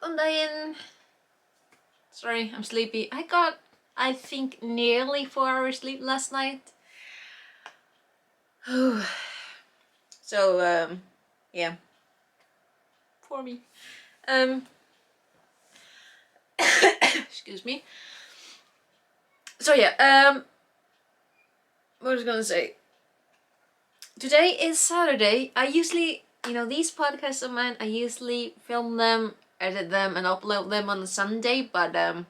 Góðan daginn. Sorry, I'm sleepy. I got, I think, nearly 4 hours sleep last night. So, yeah. For me. Excuse me. So yeah, what was I gonna say? Today is Saturday. I usually, these podcasts of mine, I usually film them, edit them, and upload them on a Sunday, but right,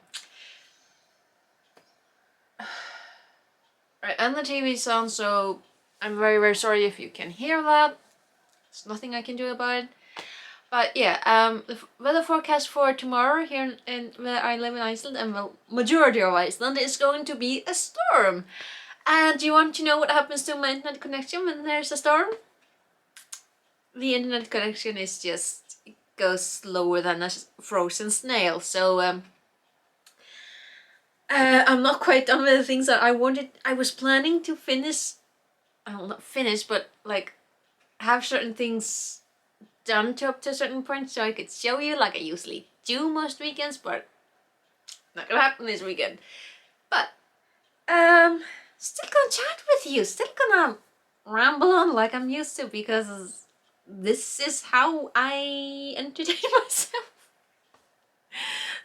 and the TV's on, so I'm very, very sorry if you can hear that. There's nothing I can do about it. But yeah, the weather forecast for tomorrow here in where I live in Iceland, and the majority of Iceland, is going to be a storm. And do you want to know what happens to my internet connection when there's a storm? The internet connection is just, it goes slower than a frozen snail. So I'm not quite done with the things that I wanted. I was planning to finish, well, not finish, but like have certain things done to up to a certain point so I could show you, like I usually do most weekends, but not gonna happen this weekend. But still gonna chat with you, still gonna ramble on like I'm used to, because this is how I entertain myself.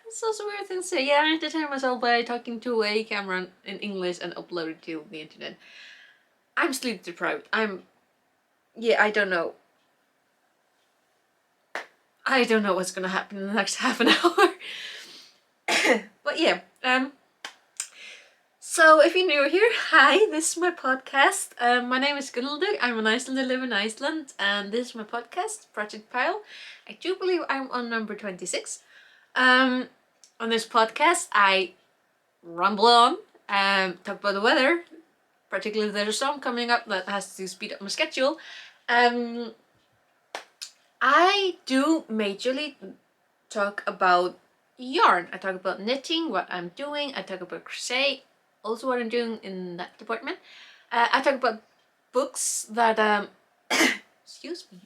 It's such a weird thing to say. Yeah, I entertain myself by talking to a camera in English and upload it to the internet. I'm sleep deprived. I don't know. I don't know what's gonna happen in the next half an hour. But yeah, so if you're new here, hi, this is my podcast. My name is Góðan. I'm an Icelander, live in Iceland, and this is my podcast, Project Pile. I do believe I'm on number 26. On this podcast, I ramble on, talk about the weather, particularly there's a storm coming up that has to speed up my schedule. I do majorly talk about yarn. I talk about knitting, what I'm doing. I talk about crochet, also what I'm doing in that department. I talk about books that excuse me,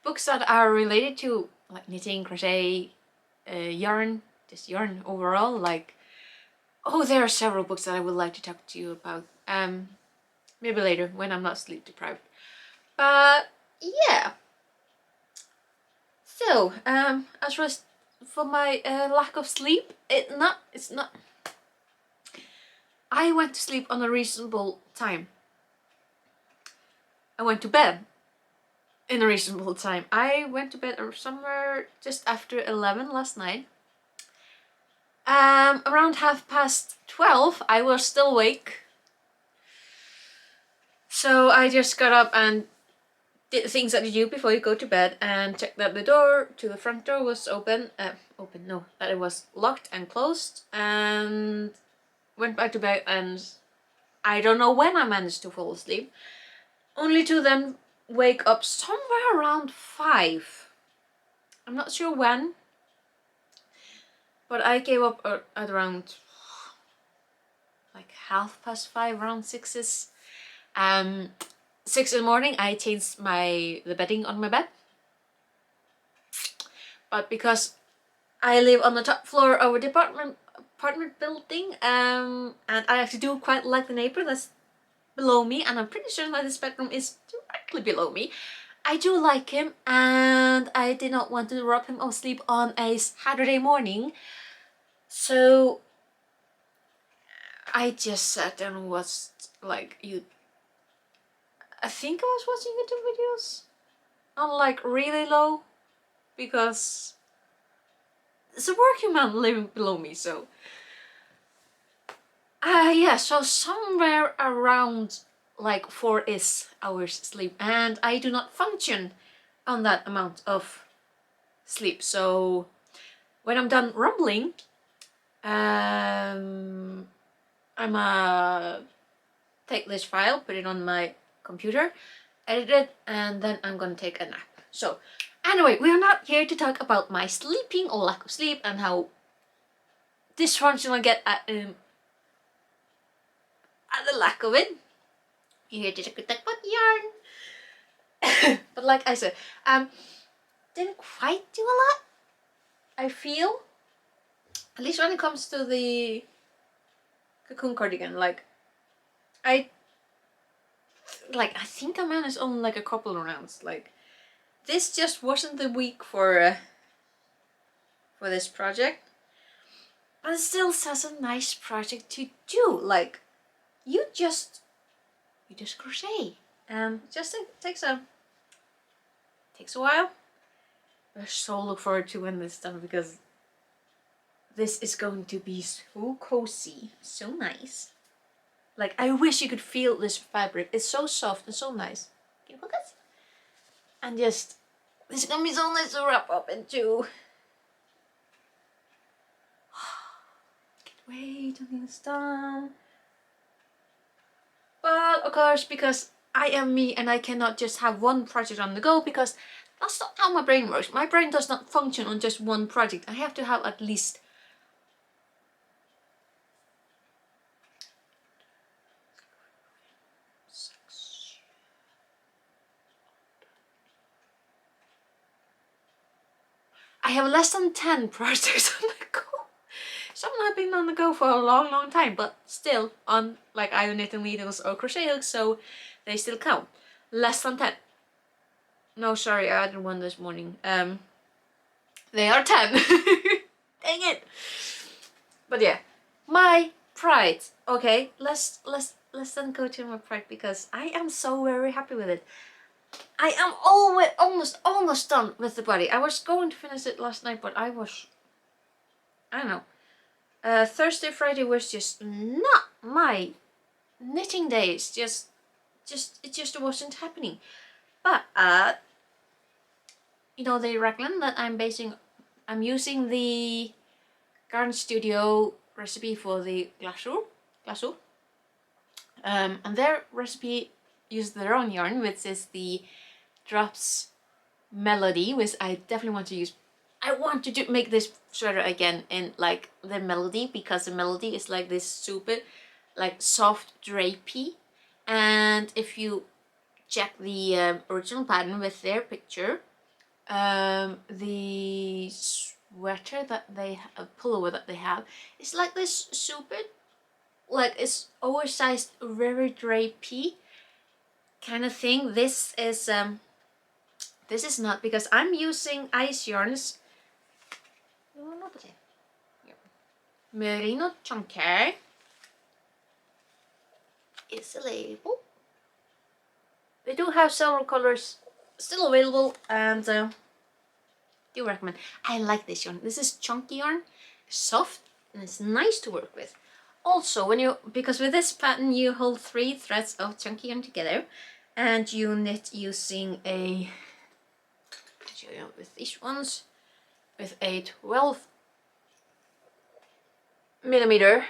books that are related to like knitting, crochet, yarn, just yarn overall. Like, oh, there are several books that I would like to talk to you about. Maybe later when I'm not sleep deprived. But yeah. So, as for my lack of sleep, it's not. I went to sleep on a reasonable time. I went to bed in a reasonable time. I went to bed somewhere just after 11 last night. Around 12:30, I was still awake. So I just got up and did the things that you do before you go to bed, and checked that the door to the front door was open. That it was locked and closed, and went back to bed, and I don't know when I managed to fall asleep, only to then wake up somewhere around 5. I'm not sure when, but I gave up at around like 5:30, around 6ish. 6 in the morning, I changed the bedding on my bed. But because I live on the top floor of a apartment building, and I actually do quite like the neighbor that's below me, and I'm pretty sure that his bedroom is directly below me. I do like him, and I did not want to rob him of sleep on a Saturday morning. So I just sat down and watched, like, I think I was watching YouTube videos on like really low, because there's a working man living below me, so yeah, so somewhere around like 4 hours sleep, and I do not function on that amount of sleep. So when I'm done rumbling, I'm take this file, put it on my computer, edit it, and then I'm gonna take a nap. So anyway, we are not here to talk about my sleeping or lack of sleep and how dysfunctional I get at the lack of it. You're here to talk about yarn. But like I said, didn't quite do a lot. I feel, at least when it comes to the cocoon cardigan, like I think I managed only like a couple of rounds. Like this just wasn't the week for this project, but it still such a nice project to do. Like you just crochet, and just takes a while. I so look forward to when this is done, because this is going to be so cozy, so nice. Like I wish you could feel this fabric. It's so soft and so nice. Can you focus? And just, this is gonna be so nice to wrap up into. Can't wait until it's done. But of course, because I am me and I cannot just have one project on the go, because that's not how my brain works. My brain does not function on just one project. I have to have at least I have less than 10 projects on the go. Some have been on the go for a long time, but still on like either knitting needles or crochet hooks, so they still count. Less than 10. No, sorry, I added one this morning. They are 10. Dang it. But yeah, my pride. Okay, let's then go to my pride, because I am so very happy with it. I am almost done with the body. I was going to finish it last night, but I don't know. Thursday, Friday was just not my knitting days. It just wasn't happening. But you know, they recommend that I'm using the Garden Studio recipe for the glaço. And their recipe uses their own yarn, which is the Drops Melody, which I definitely want to use. I want to make this sweater again in like the Melody, because the Melody is like this super like soft drapey. And if you check the original pattern with their picture, the sweater that they pullover that they have is like this super, like it's oversized, very drapey kind of thing. This is not, because I'm using ice yarns. Merino Chunker is a label. They do have several colors still available, and do recommend. I like this yarn. This is chunky yarn, soft, and it's nice to work with. Also, because with this pattern you hold 3 threads of chunky yarn together, and you knit using with these ones, with a 12mm,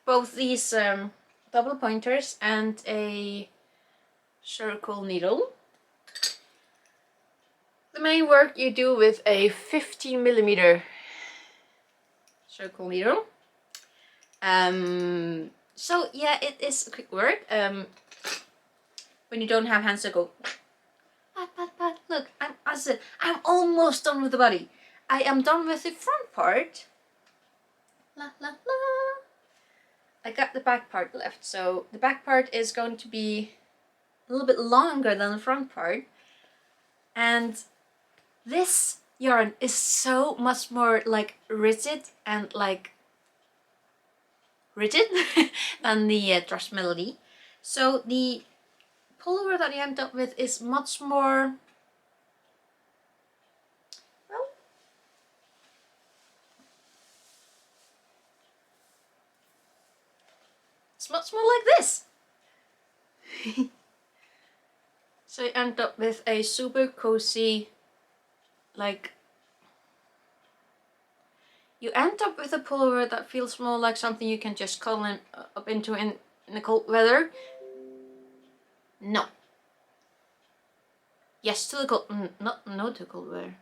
both these double pointers and a circle needle. The main work you do with a 15mm circle needle. So yeah, it is quick work. When you don't have hands to go. But look, I'm almost done with the body. I am done with the front part. La la la. I got the back part left, so the back part is going to be a little bit longer than the front part. And this yarn is so much more like rigid and like rigid than the Drops Melody. So the pullover that I end up with is much more, well, it's much more like this. So I end up with a super cozy, like, you end up with a pullover that feels more like something you can just cuddle up into in the cold weather. No. Yes, to the cold, no to cold weather.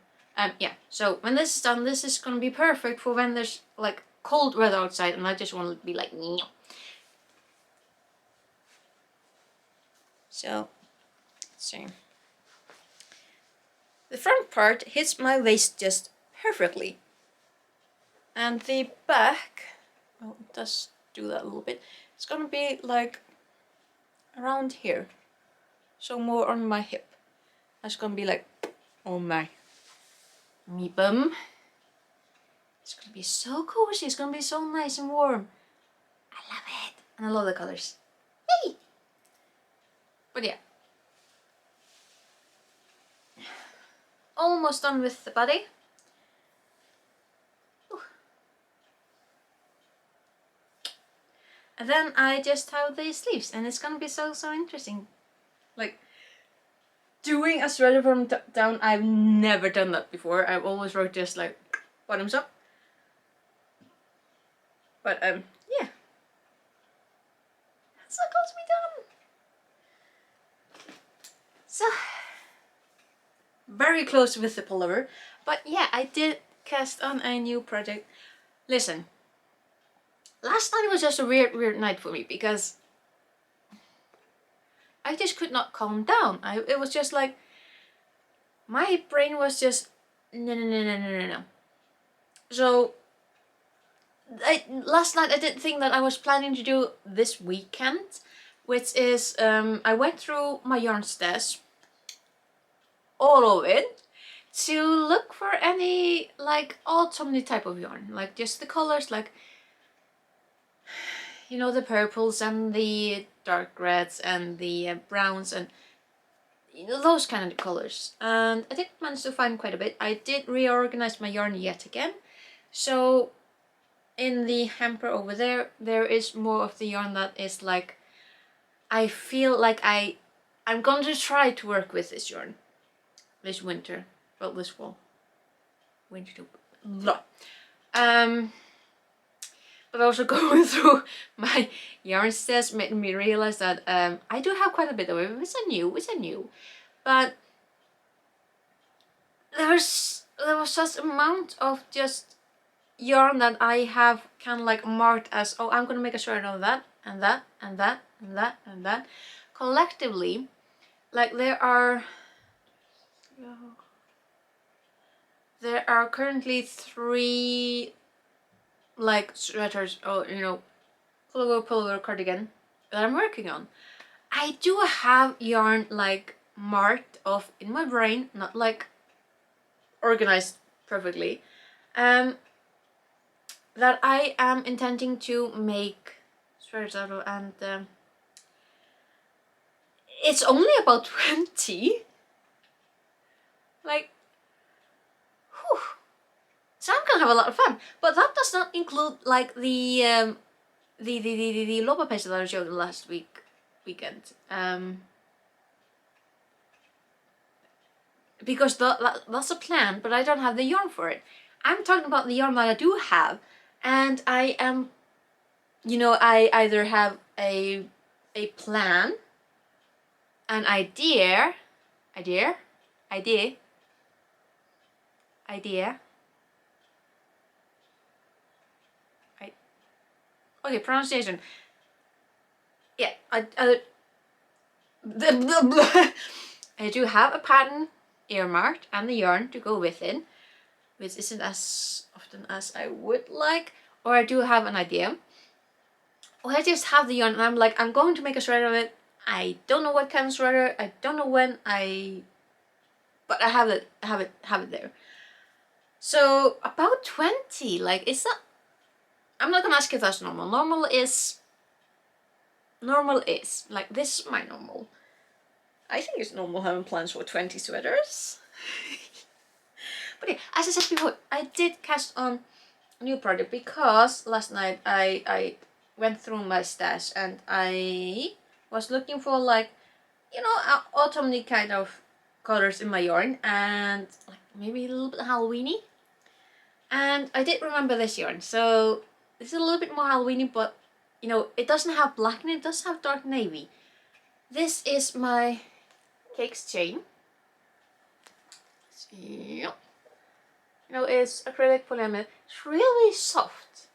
Yeah, so when this is done, this is gonna be perfect for when there's like cold weather outside and I just want to be like, no. So, let's see. The front part hits my waist just perfectly. And the back, well, it does do that a little bit. It's gonna be like around here, so more on my hip. That's gonna be like on my me bum. It's gonna be so cozy. It's gonna be so nice and warm. I love it, and I love the colors. Yay! But yeah, almost done with the body. Ooh. And then I just have the sleeves, and it's gonna be so interesting. Like, doing a sweater from down, I've never done that before. I've always wrote just like bottoms up. But yeah, that's so close to be done. So very close with the pullover. But yeah, I did cast on a new project. Listen, last night was just a weird night for me because I just could not calm down. It was just like, my brain was just no. So last night I did think that I was planning to do this weekend, which is I went through my yarn stash, all of it, to look for any like autumn type of yarn, like just the colors, like, you know, the purples and the dark reds and the browns and, you know, those kind of colors. And I did manage to find quite a bit. I did reorganize my yarn yet again. So in the hamper over there, there is more of the yarn that is like, I feel like I'm going to try to work with this yarn this winter, well, this fall. Winter to blah. But also going through my yarn stash made me realize that I do have quite a bit of it, which I knew, but there was such amount of just yarn that I have kind of like marked as, oh, I'm gonna make a sweater of that and that and that and that and that. Collectively, like there are currently 3 like sweaters, or, you know, pullover cardigan that I'm working on. I do have yarn like marked off in my brain, not like organized perfectly, that I am intending to make sweaters out of, and it's only about 20. Like, whew. So I'm gonna have a lot of fun, but that does not include like the Lopa page that I showed last weekend. Because that's a plan, but I don't have the yarn for it. I'm talking about the yarn that I do have, and I am, you know, I either have a plan, an idea. Okay, pronunciation. Yeah, I do have a pattern earmarked and the yarn to go with it, which isn't as often as I would like, or I do have an idea, or I just have the yarn and I'm like, I'm going to make a sweater of it. I don't know what kind of sweater, I don't know when, but I have it there. So about 20, like, is that, I'm not gonna ask if that's normal. Normal is like, this is my normal. I think it's normal having plans for 20 sweaters. But yeah, as I said before, I did cast on a new project because last night I went through my stash and I was looking for, like, you know, autumn-y kind of colors in my yarn, and like maybe a little bit Halloweeny. And I did remember this yarn, so this is a little bit more Halloweeny, but, you know, it doesn't have black in it, it does have dark navy. This is my Cakes chain. You know, it's acrylic polyamide. It's really soft.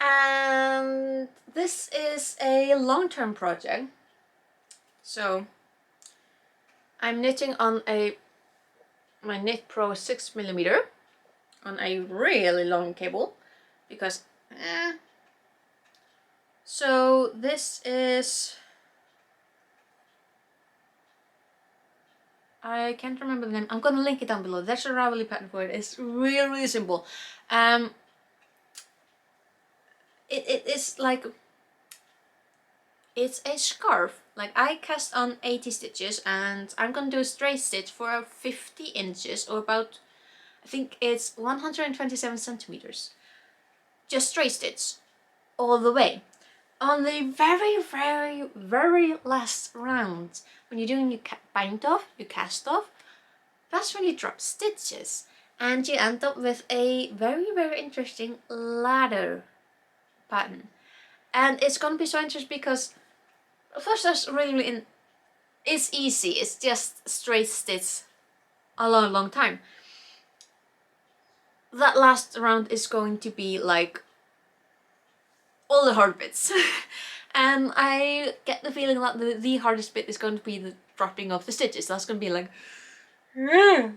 And this is a long-term project. So I'm knitting on my Knit Pro 6mm, on a really long cable because so this is, I can't remember the name. I'm gonna link it down below. There's a Ravelry pattern for it. It's really simple. It is like, it's a scarf. Like I cast on 80 stitches and I'm gonna do a straight stitch for 50 inches or about, I think it's 127 centimeters. Just straight stitch all the way. On the very last round, when you're doing your bind off, your cast off, that's when you drop stitches and you end up with a very interesting ladder pattern. And it's gonna be so interesting because first that's really it's easy, it's just straight stitch a long time. That last round is going to be like all the hard bits. And I get the feeling that the hardest bit is going to be the dropping of the stitches. That's going to be like it's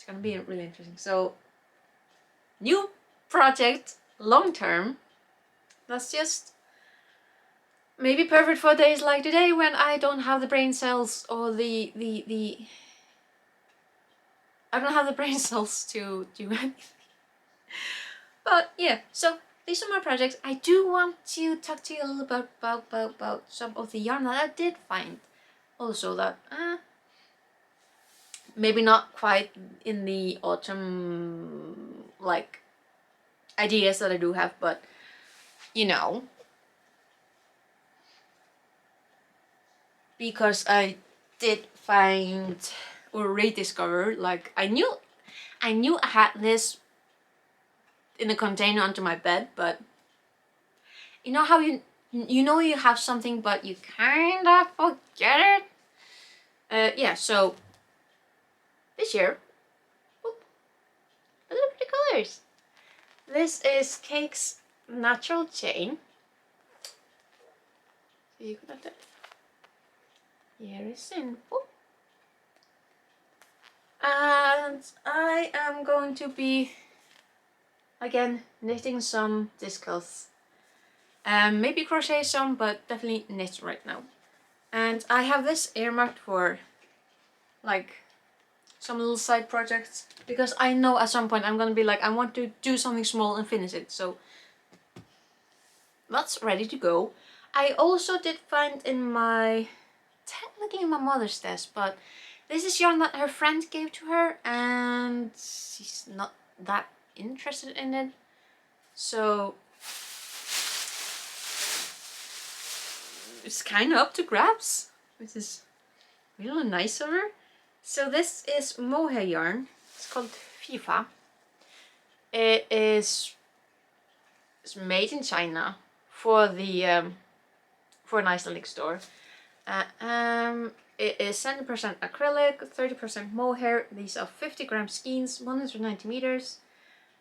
going to be really interesting. So new project, long term. That's just maybe perfect for days like today when I don't have the brain cells or the I don't have the brain cells to do anything. But yeah, so these are my projects. I do want to talk to you a little bit about some of the yarn that I did find. Also that maybe not quite in the autumn like ideas that I do have, but you know, because I did find or rediscover, like I knew I had this in a container under my bed, but you know how you know you have something but you kind of forget it? Yeah, so this year, whoop, look at the pretty colors. This is Cake's Natural Chain. So you got that. Here is simple. And I am going to be again knitting some discals. Maybe crochet some, but definitely knit right now. And I have this earmarked for like some little side projects because I know at some point I'm gonna be like, I want to do something small and finish it. So that's ready to go. I also did find in my, technically in my mother's desk, but this is yarn that her friend gave to her and she's not that interested in it. So it's kind of up to grabs, which is really nice of her. So this is mohair yarn. It's called FIFA. It's made in China for the for an Icelandic store. It is 70% acrylic, 30% mohair. These are 50 gram skeins, 190 meters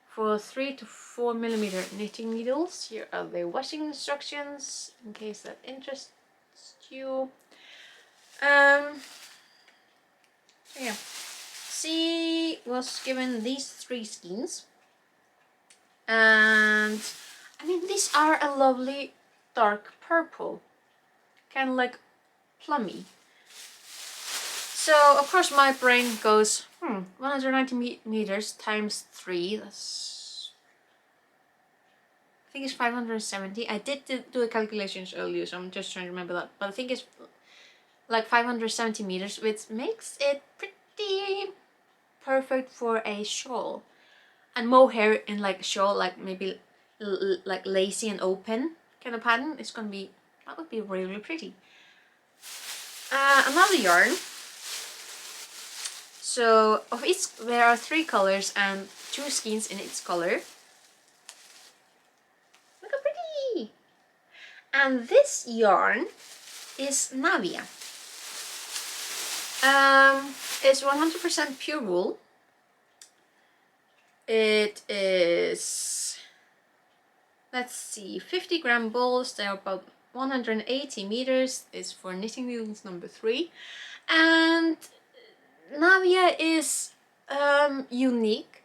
for 3 to 4 millimeter knitting needles. Here are the washing instructions in case that interests you. Yeah, she was given these 3 skeins, and I mean these are a lovely dark purple, kind of like plummy. So of course my brain goes 190 meters times 3, that's, I think it's 570. I did do the calculations earlier, so I'm just trying to remember that, but I think it's like 570 meters, which makes it pretty perfect for a shawl. And mohair in like a shawl, like maybe like lacy and open kind of pattern, it's gonna be, that would be really pretty. Another yarn. So of each, there are 3 colors and 2 skeins in each color. Look how pretty! And this yarn is Navia. It's 100% pure wool. It is, let's see, 50 gram balls. They're about 180 meters. It's for knitting needles number 3. And Navia is unique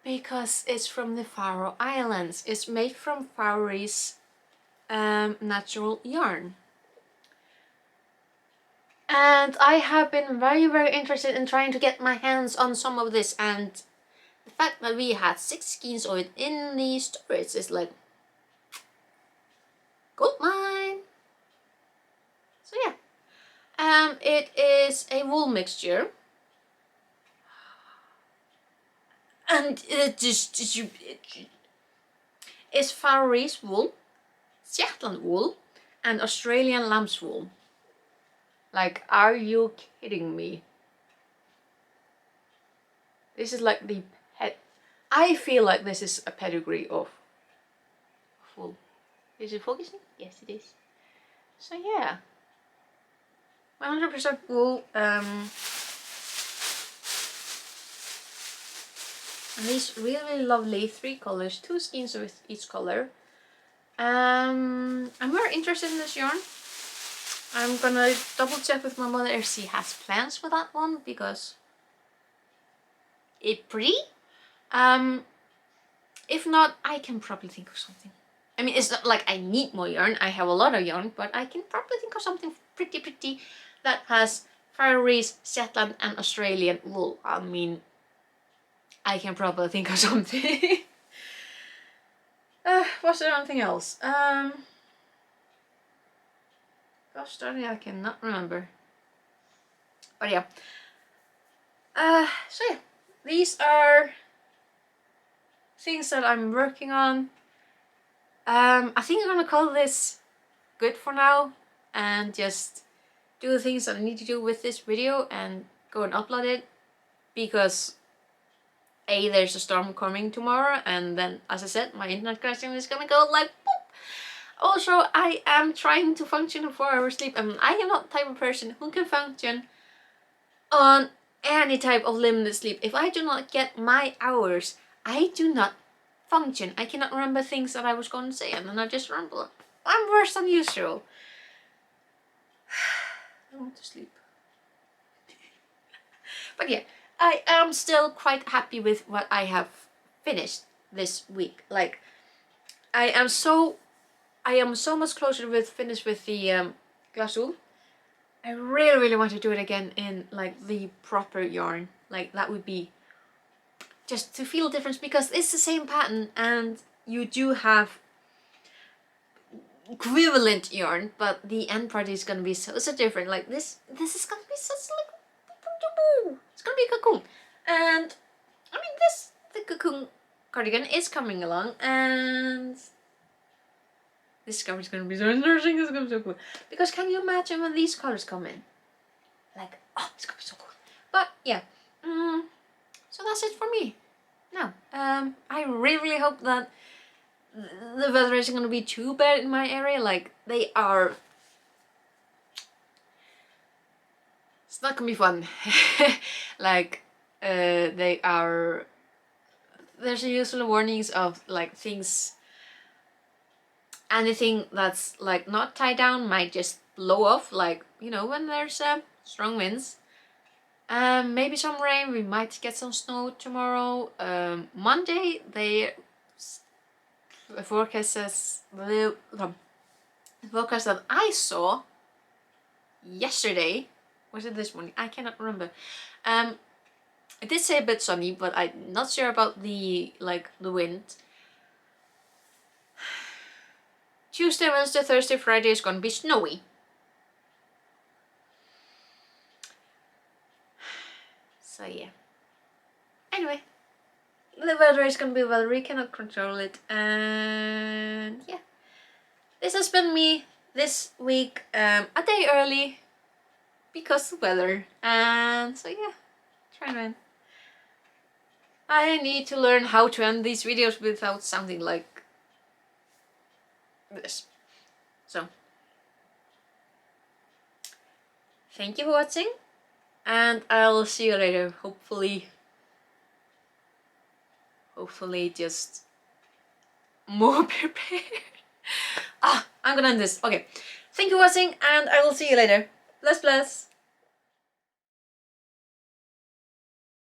because it's from the Faroe Islands. It's made from Faroese natural yarn. And I have been very interested in trying to get my hands on some of this, and the fact that we had 6 skeins of it in the storage is like gold mine. So yeah, it is a wool mixture, and it's Faroese wool, Shetland wool, and Australian lamb's wool. Like, are you kidding me? This is like the I feel like this is a pedigree of wool. Is it focusing? Yes, it is. So yeah, 100% wool. And these really lovely 3 colors, 2 skeins with each color. I'm very interested in this yarn. I'm gonna double check with my mother if she has plans for that one, because it's pretty. If not, I can probably think of something. I mean, it's not like I need more yarn. I have a lot of yarn, but I can probably think of something pretty that has Faroese, Shetland and Australian wool. I mean, I can probably think of something. Was there anything else? Gosh darn it, I cannot remember. But yeah. So yeah, these are things that I'm working on. I think I'm gonna call this good for now and just do the things that I need to do with this video and go and upload it, because there's a storm coming tomorrow, and then, as I said, my internet connection is gonna go like boop. Also, I am trying to function on 4-hour sleep. I mean, I am not the type of person who can function on any type of limited sleep. If I do not get my hours, I do not function. I cannot remember things that I was going to say, and then I just ramble. I'm worse than usual. I want to sleep. But yeah, I am still quite happy with what I have finished this week. Like, I am so much closer with finished with the glazool. I really want to do it again in like the proper yarn. Like, that would be just to feel the difference, because it's the same pattern and you do have equivalent yarn, but the end part is gonna be so different. Like, this is gonna be such like, it's gonna be a cocoon. And I mean, the cocoon cardigan is coming along, and this cover is gonna be so interesting. It's gonna be so cool, because can you imagine when these colors come in? Like, oh, it's gonna be so cool. But yeah, so that's it for me. Now, I really hope that the weather isn't gonna be too bad in my area. Like, they are. It's not gonna be fun. Like, they are. There's usually warnings of like things. Anything that's like not tied down might just blow off. Like, you know, when there's strong winds. Maybe some rain. We might get some snow tomorrow. Monday, the forecast says the forecast that I saw yesterday. Was it this morning? I cannot remember. It did say a bit sunny, but I'm not sure about the wind. Tuesday, Wednesday, Thursday, Friday is gonna be snowy. So yeah. Anyway, the weather is gonna be weather. We cannot control it, and yeah. This has been me this week, a day early because of weather, and so yeah, trying to end. I need to learn how to end these videos without sounding like this. So, thank you for watching, and I'll see you later. Hopefully just more prepared. I'm gonna end this. Okay, thank you for watching, and I will see you later. Bless.